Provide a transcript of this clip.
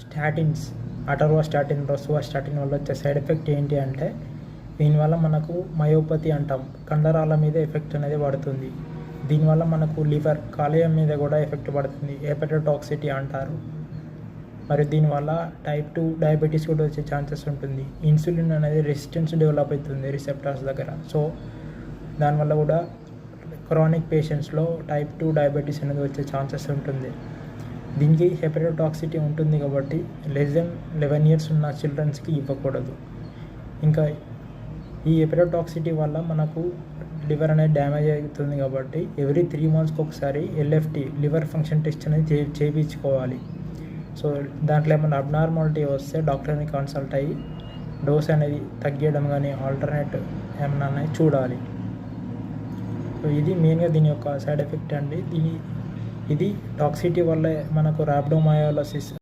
Statins, అటర్వాస్టాటిన్, rosuvastatin వల్ల వచ్చే side effect ఏంటి అంటే, దీనివల్ల మనకు మయోపతి అంటాం, కండరాల మీద ఎఫెక్ట్ అనేది పడుతుంది. దీనివల్ల మనకు లివర్, కాలేయం మీద కూడా ఎఫెక్ట్ పడుతుంది, హెపటోటాక్సిటీ అంటారు. మరియు దీనివల్ల టైప్ 2 డయాబెటీస్ కూడా వచ్చే ఛాన్సెస్ ఉంటుంది. ఇన్సులిన్ అనేది రెసిస్టెన్స్ డెవలప్ అవుతుంది రిసెప్టార్స్ దగ్గర. సో దానివల్ల కూడా క్రానిక్ పేషెంట్స్లో టైప్ 2 డయాబెటీస్ అనేది వచ్చే ఛాన్సెస్ ఉంటుంది. దీనికి హెపటోటాక్సిటీ ఉంటుంది కాబట్టి లెస్ దెన్ 11 years ఉన్న చిల్డ్రన్స్కి ఇవ్వకూడదు. ఇంకా ఈ హెపటోటాక్సిటీ వల్ల మనకు లివర్ అనేది డ్యామేజ్ అవుతుంది కాబట్టి ఎవ్రీ 3 monthsకి ఒకసారి ఎల్ఎఫ్టీ, లివర్ ఫంక్షన్ టెస్ట్ అనేది చేయించుకోవాలి. సో దాంట్లో ఏమైనా అబ్నార్మాలిటీ వస్తే డాక్టర్ని కన్సల్ట్ అయ్యి డోస్ అనేది తగ్గించడం కానీ ఆల్టర్నేట్ ఏమైనా అనేది చూడాలి. సో ఇది మెయిన్గా దీని యొక్క సైడ్ ఎఫెక్ట్ అండి. ఇది టాక్సిటీ వల్ల మనకు ర్యాబ్డోమయోలసిస్